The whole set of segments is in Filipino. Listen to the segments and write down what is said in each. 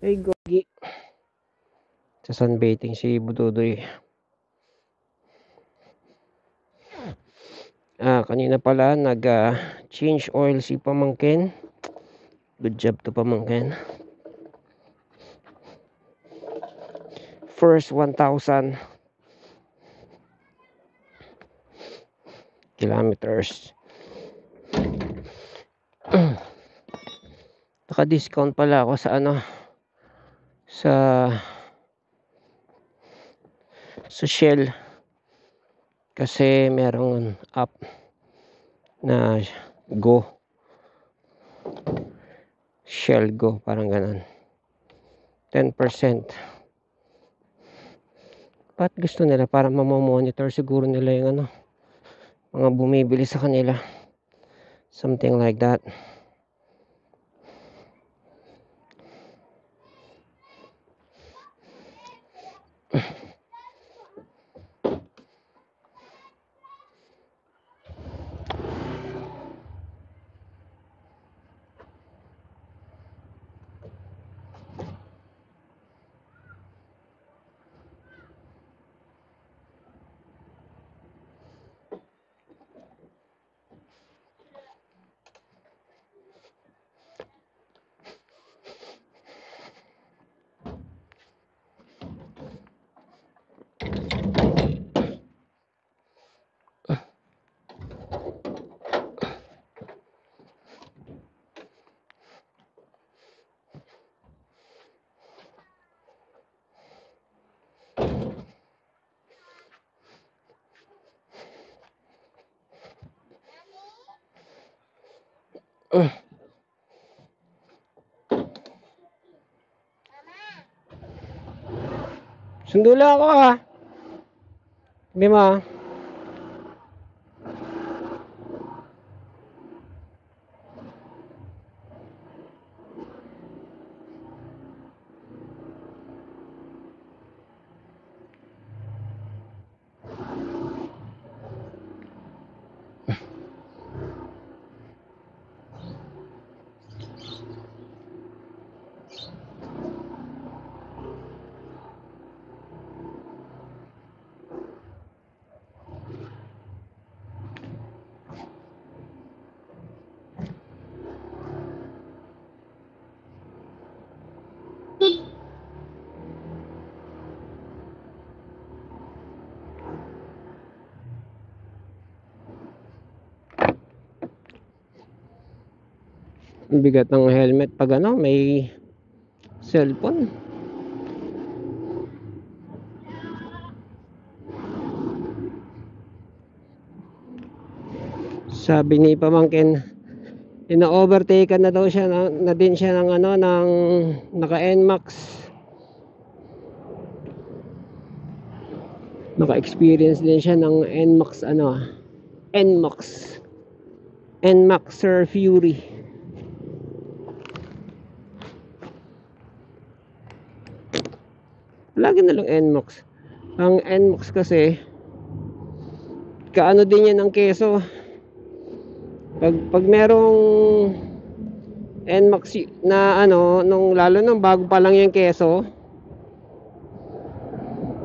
Hey, Gogi. Sa sunbathing si Bududoy. Kanina pala nag-change oil si Pamangkin. Good job to Pamangkin. First 1,000 kilometers. Naka-discount pala ako sa sa Shell kasi merong app na Go, Shell Go, parang ganun, 10%. Ba't gusto nila? Para mamamonitor siguro nila yung mga bumibili sa kanila, something like that. Sundo lang ako Sabi mo ang bigat ng helmet pag may cellphone. Sabi ni Pamangkin, ina-overtaken na daw siya na din siya ng ng naka-NMAX. Naka-experience din siya ng NMAX NMAXer Fury. Lagi na lang NMAX. Ang NMAX kasi din yan ng keso. Pag merong NMAX na lalo nung bago pa lang yung keso,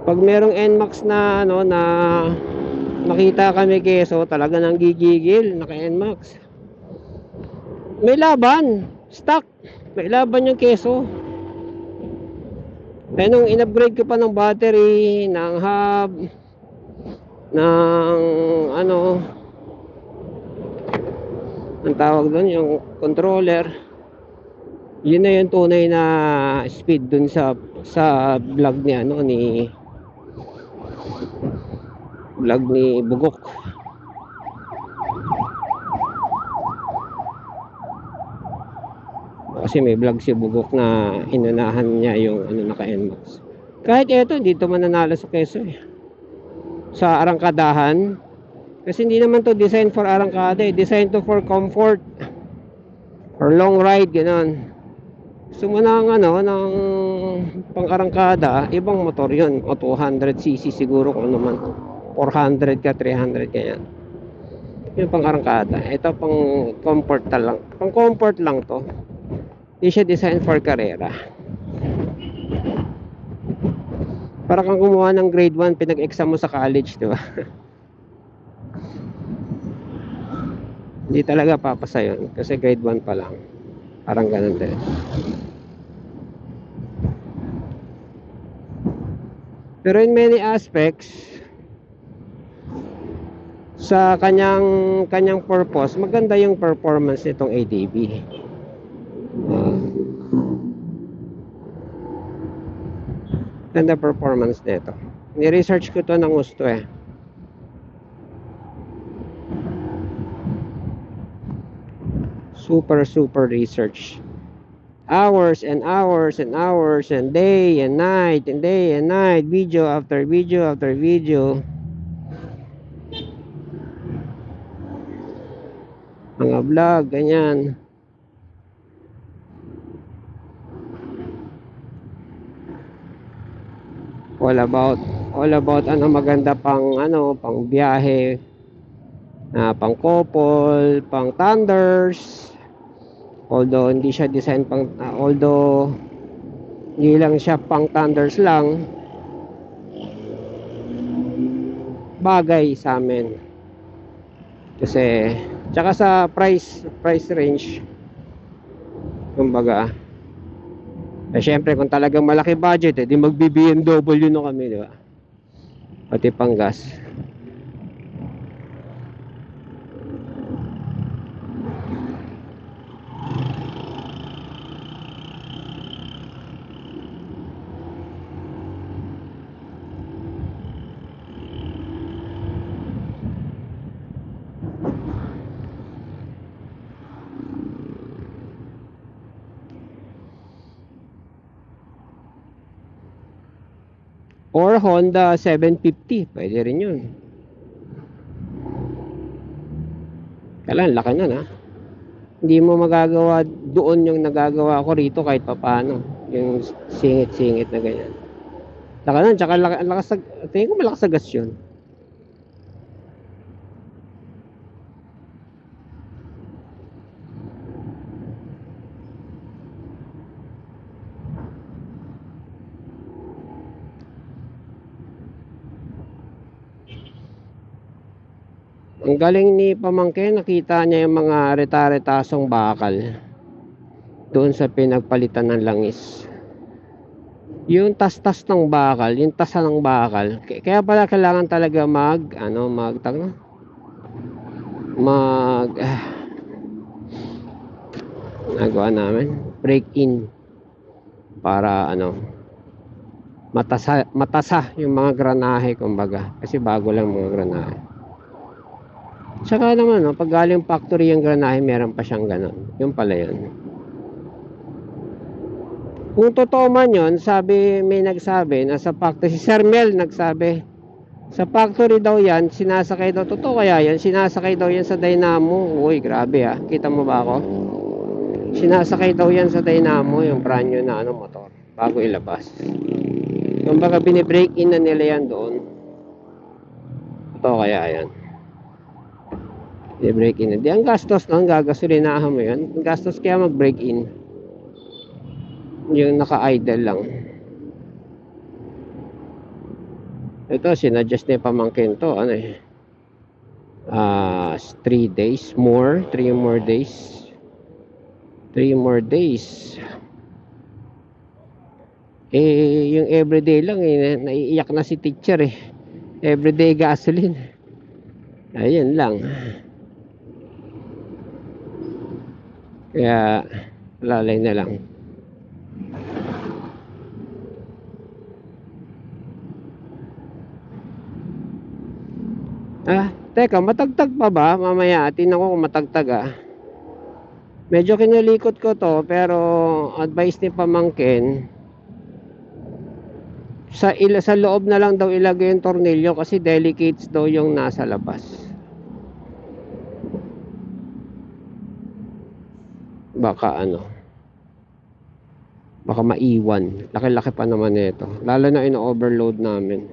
pag merong NMAX na na makita kami keso, talaga nang gigigil. Naka NMAX may laban, stock may laban yung keso. Kaya nung in-upgrade ko pa ng battery, ng hub, ng ang tawag doon, yung controller, yun na yung tunay na speed dun sa vlog ni Bugok. Kasi may vlog si Bugok na inunahan niya yung naka-NMAX. Kahit eto, dito mananalo sa keso sa arangkadahan. Kasi hindi naman to design for arangkada, design to for comfort, for long ride, gano'n. Gusto mo ng ng pang-arangkada, ibang motor yun, o 200cc siguro, kung naman 400 ka, 300 ka yan. Yung pang-arangkada. Ito pang comfort lang, to. Hindi siya design for karera. Para kang kumuha ng grade 1, pinag-exam mo sa college, di ba? Hindi talaga papasa yun kasi grade 1 pa lang. Parang ganun din. Pero in many aspects, sa kanyang purpose, maganda yung performance nitong ADB. Ganda performance nito. Ni-research ko to ng gusto eh. Super research. Hours and hours and hours and day and night and day and night, video after video after video. Mga vlog, ganyan. All about ano maganda pang pang biyahe, pang couple, pang thunders. Although hindi siya design although hindi lang siya pang thunders lang, bagay sa amin. Kasi tsaka sa price range, kumbaga, syempre kung talagang malaki budget, di magbi-BMW na kami, di ba? Pati pang gas. Or Honda 750, pwede rin yun. Kailan, laki nun ha. Hindi mo magagawa doon yung nagagawa ko rito kahit papano. Yung singit-singit na ganyan. Laki nun, tsaka lakas, tingin ko malakas sa gas yun. Ang galing ni pamangkin, nakita niya yung mga reta-retasong bakal doon sa pinagpalitan ng langis. Yung tas-tas ng bakal, yung tasa ng bakal. Kaya pala kailangan talaga nagawa namin break in para matasa yung mga granahe, kumbaga, kasi bago lang mga granahe. Tsaka naman, pag galing factory yung granahe, meron pa siyang ganon. Yung pala yun. Kung totoo man yun, may nagsabi na sa factory, si Sir Mel nagsabi, sa factory daw yan, sinasakay daw, totoo kaya yan, sinasakay daw yan sa dynamo. Uy, grabe kita mo ba ako? Sinasakay daw yan sa dynamo, yung brand new na motor, bago ilabas. Kumbaga binibreak in na nila yan doon. Totoo kaya yan? I-break in. Di ang gastos nun, gagasolinahan mo yun. Ang gastos kaya mag-break in. Yung naka-idle lang. Ito, sinadjust na yung pamangkin to. 3 days more. 3 more days. 3 more days. Yung everyday lang naiiyak na si teacher Everyday gasoline. Ayun lang. Kaya lalay na lang. Teka, matagtag pa ba? Mamaya, tingnan ko kung matagtag Medyo kinalikot ko to, pero advice ni pamangkin, sa loob na lang daw ilagay yung tornilyo kasi delicates daw yung nasa labas. Baka baka maiwan. Laki-laki pa naman ito. Lalo na ino-overload namin.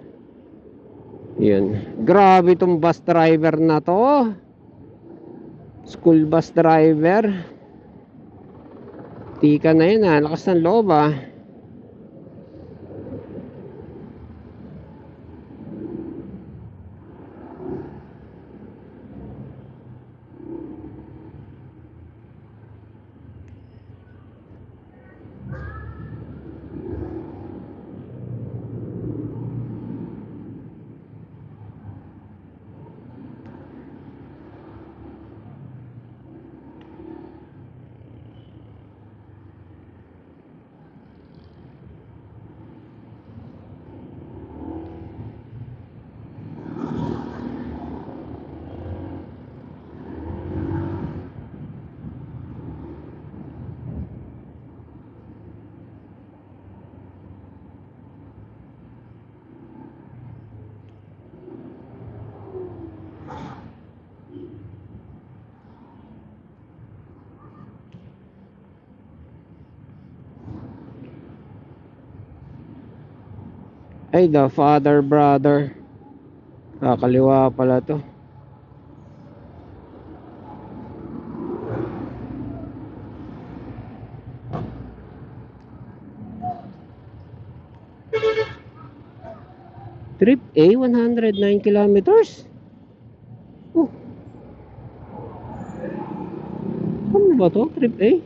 Yun. Grabe itong bus driver na to. School bus driver. Tika na yun Lakas ng loob Ay, the father brother. Kaliwa pala to. Trip A, 109 kilometers. Oh, ano ba to? Trip A?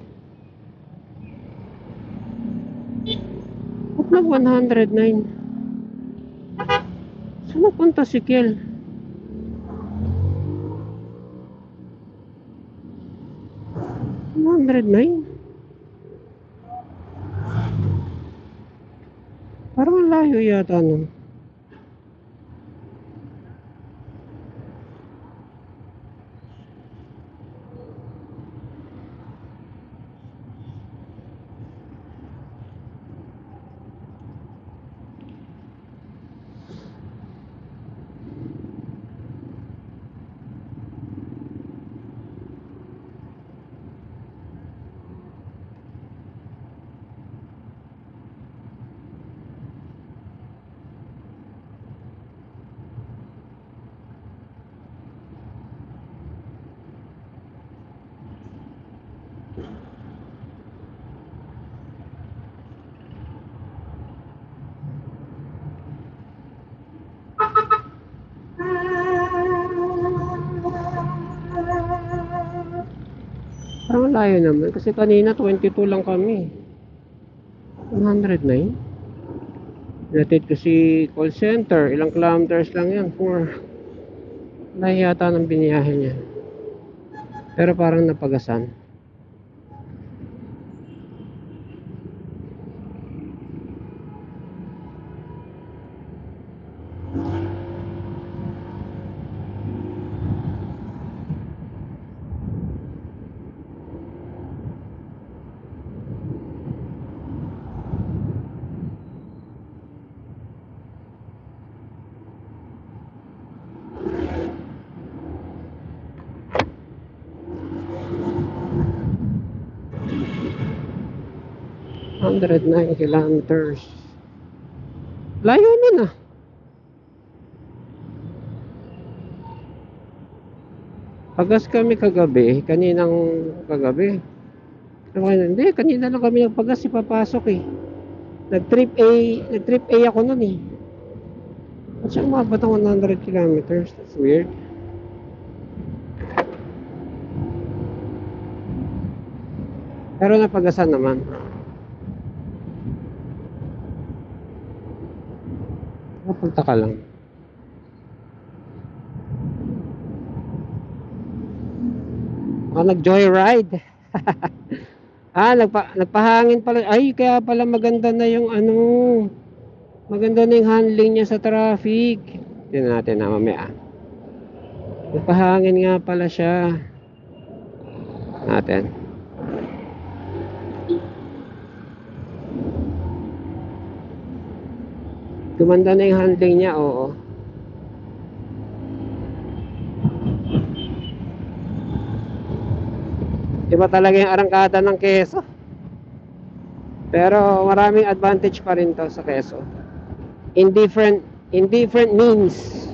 Ba't nag 109? Saan napunta si Kel? 109? Parang ang layo yata nun. Parang ang layo naman. Kasi kanina 22 lang kami. 109? Natid ko si call center. Ilang kilometers lang yan. 4. Layo yata ng biniyahe niya. Pero parang napagasan. Hundred 9 kilometers. Layo nun ah. Pagas kami kagabi. Kaninang kagabi. Hindi, kanina lang kami nagpagas. Ipapasok eh. Nag-trip A ako nun eh. At siya umabot ng 100 kilometers. That's weird. Pero napagasan naman. Napunta ka lang. Nag-joyride. Nagpahangin pala. Ay, kaya pala maganda na yung ano. Maganda na yung handling niya sa traffic. Tingnan natin na mamaya. Nagpahangin nga pala siya. Natin. Gumanda na yung handling niya, oo. Iba talaga yung arangkada ng Quezon. Pero maraming advantage pa rin to sa Quezon. In different means.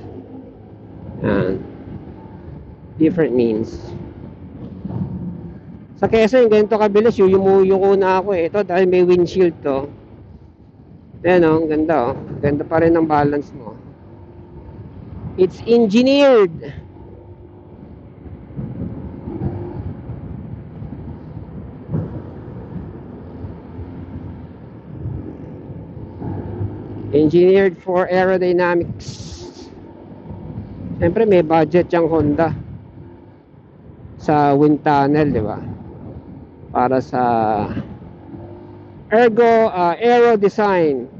Different means. Sa Quezon, yung ganito kabilis, yumuko na ako eh. Ito dahil may windshield to. Ayan o, ang ganda o. Ganda pa rin ang balance mo. It's engineered. Engineered for aerodynamics. Siyempre may budget yung Honda sa wind tunnel, di ba? Para sa aero design.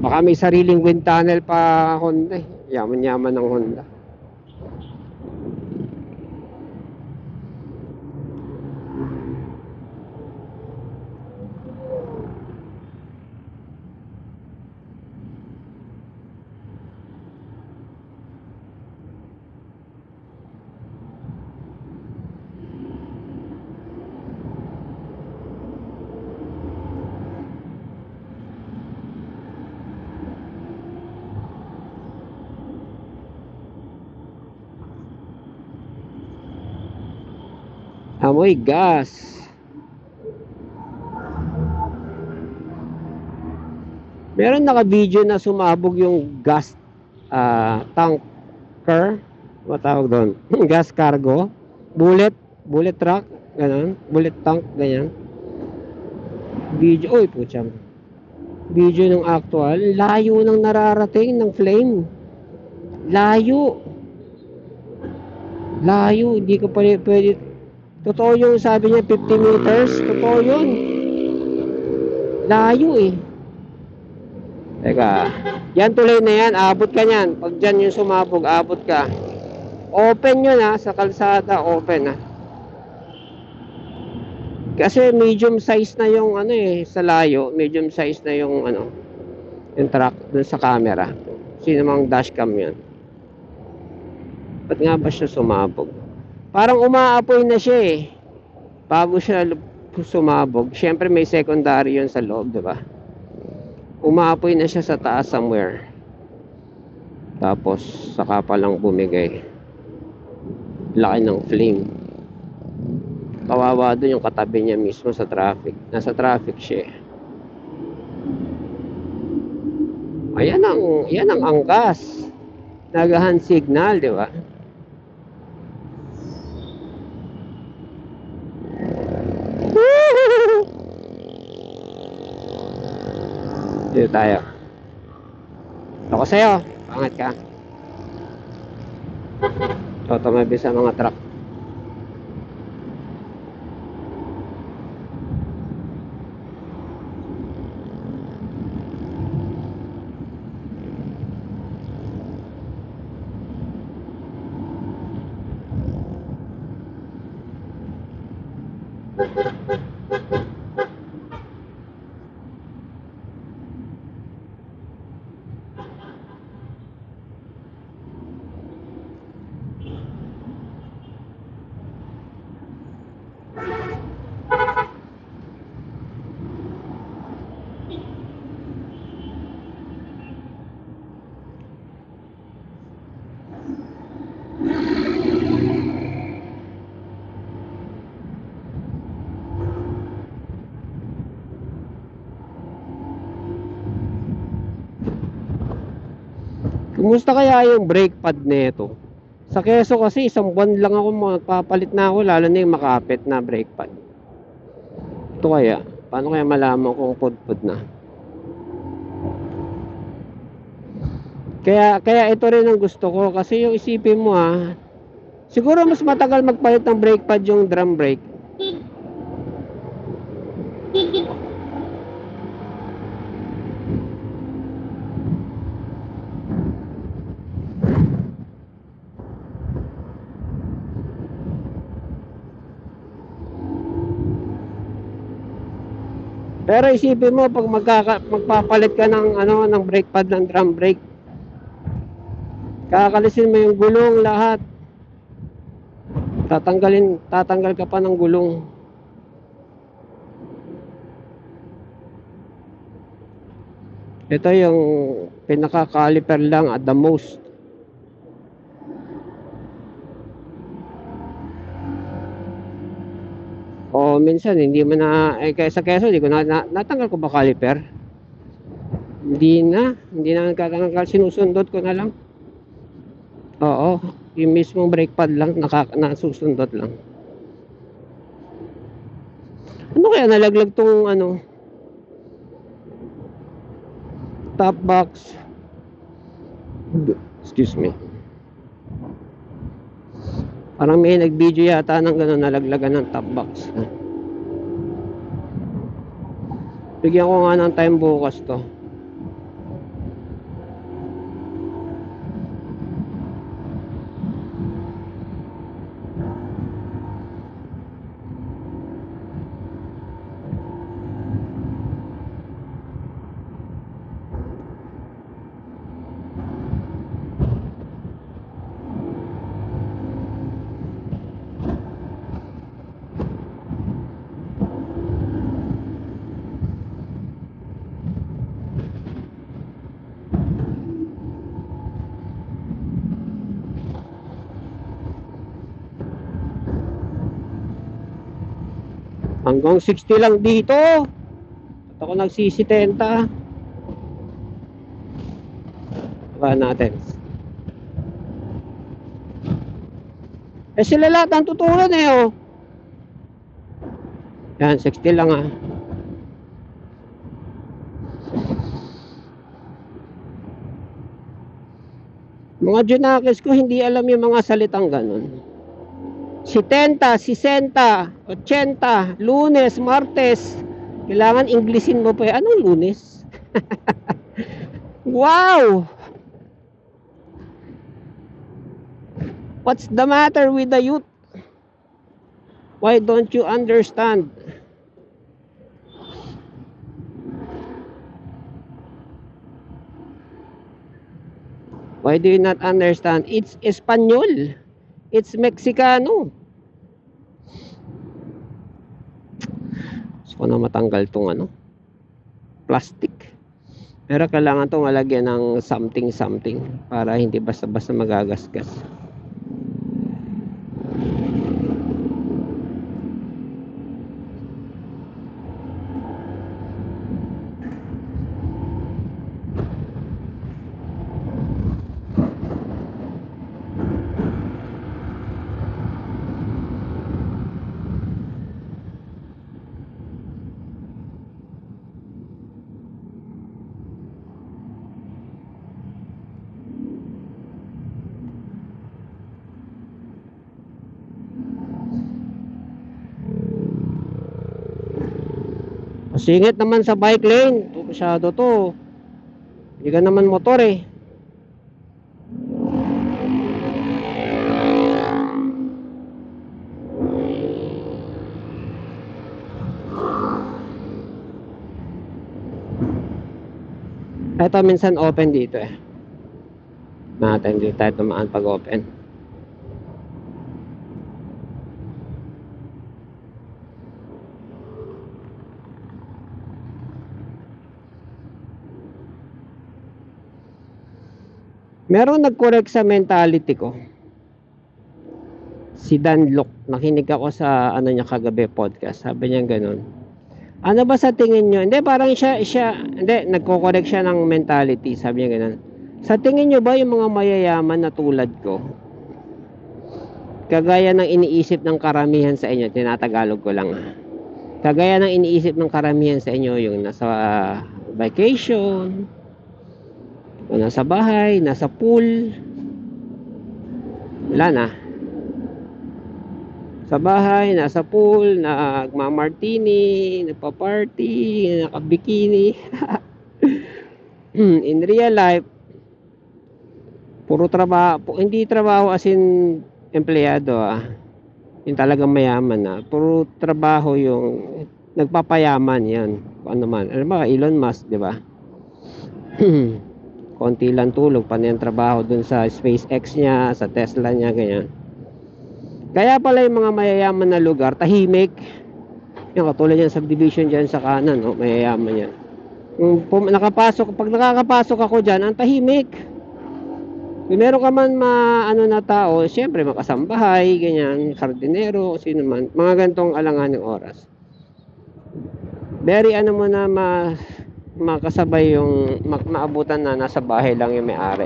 Baka may sariling wind tunnel pa Honda. Yaman-yaman ng Honda. Amoy gas. Meron naka-video na sumabog yung gas tanker, what tawag doon? Gas cargo, bullet truck, ganun, bullet tank, ganyan. Video, oy putyang. Video ng actual, layo ng nararating ng flame. Layo. Layo, hindi ko pwede. Totoo yung sabi niya 50 meters, totoo yun. Layo eh. Teka, yan tuloy na yan, abot ka niyan. Pag dyan yung sumabog, abot ka. Open yun ha, sa kalsada, open ha. Kasi medium size na yung ano eh, sa layo, medium size na yung ano, yung truck dun sa camera. Sino mang dashcam yan. Ba't nga ba siya sumabog? Parang umaapoy na siya eh. Bago siya sumabog, syempre may secondary yun sa loob, diba? Umaapoy na siya sa taas somewhere. Tapos saka pa lang bumigay. Laki ng flame. Kawawa doon yung katabi niya mismo sa traffic. Nasa traffic siya. Ayan ang angkas. Nagahan signal, di ba? Dito tayo. Ako sa'yo. Pangat ka. Tumabi sa mga truck. Kumusta kaya yung brake pad nito? Sa Quezon kasi isang buwan lang ako magpapalit na ako, lalo na yung makapit na brake pad. Ito kaya, paano kaya malaman kung pudpud na? Kaya ito rin ang gusto ko kasi yung isipin mo siguro mas matagal magpalit ng brake pad yung drum brake. Pero isipin mo pag magpapalit ka ng ng brake pad ng drum brake. Kakalisin mo yung gulong lahat. Tatanggal ka pa ng gulong. Ito yung pinaka-caliper lang at the most. O minsan hindi mo na sa keso hindi ko natanggal ko ba caliper? Hindi na nagtatanggal, sinusundot ko na lang. Oo, yung mismong brake pad lang nasusundot lang. Ano kaya nalaglag tong top box? Excuse me. Parang may nag-video yata ng gano'n, nalaglagan ng top box. Bigyan ko nga ng time bukas to. Hanggang 60 lang dito. At ako nagsisitenta. Ba natin. Eh sila lahat ang tutulan eh oh. Yan, 60 lang ah. Mga Junakis ko hindi alam yung mga salitang ganun. 70, 60, 80, Lunes, Martes. Kailangan Englishin mo pa. Anong Lunes? Wow! What's the matter with the youth? Why don't you understand? Why do you not understand? It's Espanyol. It's Mexicano. Gusto ko na matanggal tong ano, plastic. Pero kailangan itong alagyan ng something para hindi basta-basta magagasgas. Singit naman sa bike lane. Ito masyado to. Hindi ka naman motor eh. Ito minsan open dito eh. Natin dito tayo tumaan pag open. Meron nag-correct sa mentality ko. Si Dan Lok, nakinig ako sa ano niya kagabi podcast. Sabi niya gano'n. Ano ba sa tingin niyo? Hindi, parang hindi, nagko-correct siya ng mentality. Sabi niya gano'n. Sa tingin niyo ba yung mga mayayaman na tulad ko, kagaya ng iniisip ng karamihan sa inyo, tinatagalog ko lang. Kagaya ng iniisip ng karamihan sa inyo, yung nasa vacation, o nasa bahay, nasa pool, wala na. Sa bahay, nasa pool, nagmamartini, nagpa-party, nakabikini. In real life, puro trabaho, hindi trabaho as in empleyado yung talagang mayaman na. Puro trabaho yung nagpapayaman yan. Kung ano man. Alam ba, Elon Musk, di ba? Konti lang tulog, paano yung trabaho dun sa SpaceX niya, sa Tesla niya, ganyan. Kaya pala yung mga mayayaman na lugar, tahimik. Yung katulad yan, subdivision dyan sa kanan, no? Mayayaman yan. Pag nakakapasok ako dyan, ang tahimik. Kung meron ka man ano na tao, siyempre makasambahay, ganyan, kardinero, sino man, mga gantong alanganing oras. Very ano mo na makasabay yung maabutan na nasa bahay lang yung may-ari.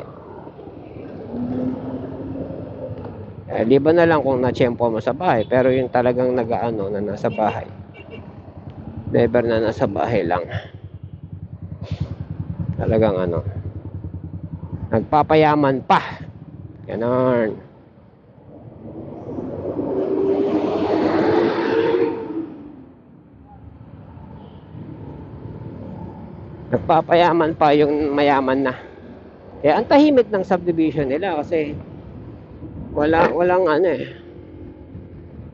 Di ba na lang kung na-tsempo mo sa bahay, pero yung talagang nag-aano na nasa bahay. Never na nasa bahay lang. Talagang ano, nagpapayaman pa. Ganon. Nagpapayaman pa yung mayaman na. Kaya ang tahimik ng subdivision nila kasi walang ano eh.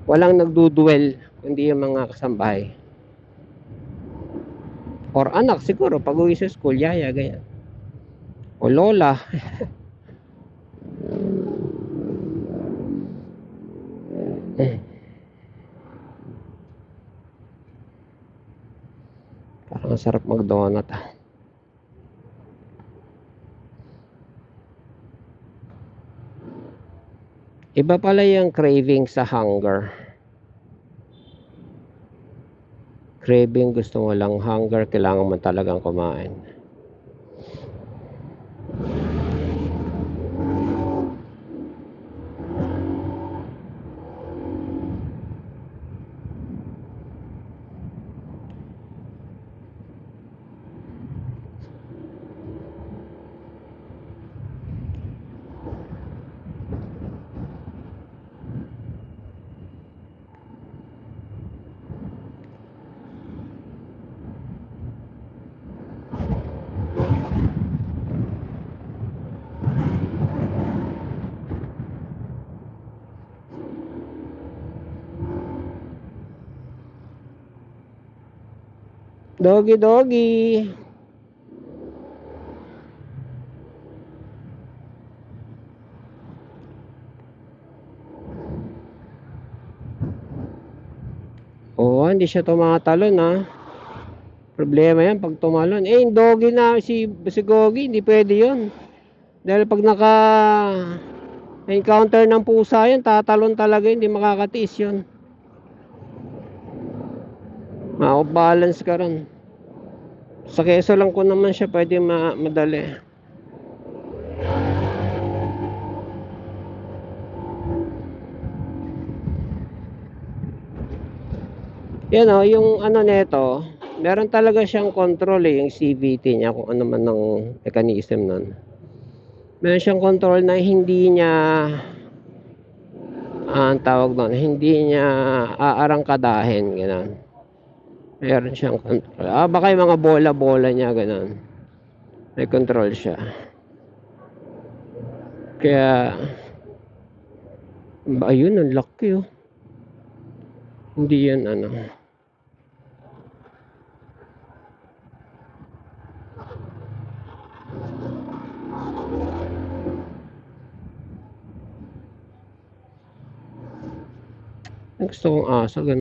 Walang nagduduel kundi yung mga kasambahay. Or anak siguro pag uwi sa school, yaya ganyan. O lola. Parang sarap mag-donut Iba pala yung craving sa hunger. Craving, gusto mo lang, hunger, kailangan mo talagang kumain. Doggy, doggy. Oo, hindi siya tumatalon ha. Problema yan pag tumalon. Eh, yung doggy na si Gogi, hindi pwede yun. Dahil pag encounter ng pusa yan, tatalon talaga, hindi makakatiis yun. Mako-balance ka ron. Sa keso lang ko naman siya pwede madali. Yan o, yung ano neto, meron talaga siyang control yung CVT niya, kung ano man ng mechanism nun. Meron siyang control na hindi niya, ang tawag doon, hindi niya aarangkadahin, gano'n. Meron siyang control. Baka yung mga bola-bola niya, gano'n. May control siya. Kaya, ayun, ang laki oh. Hindi yan ano. Gusto kong aso, ganun.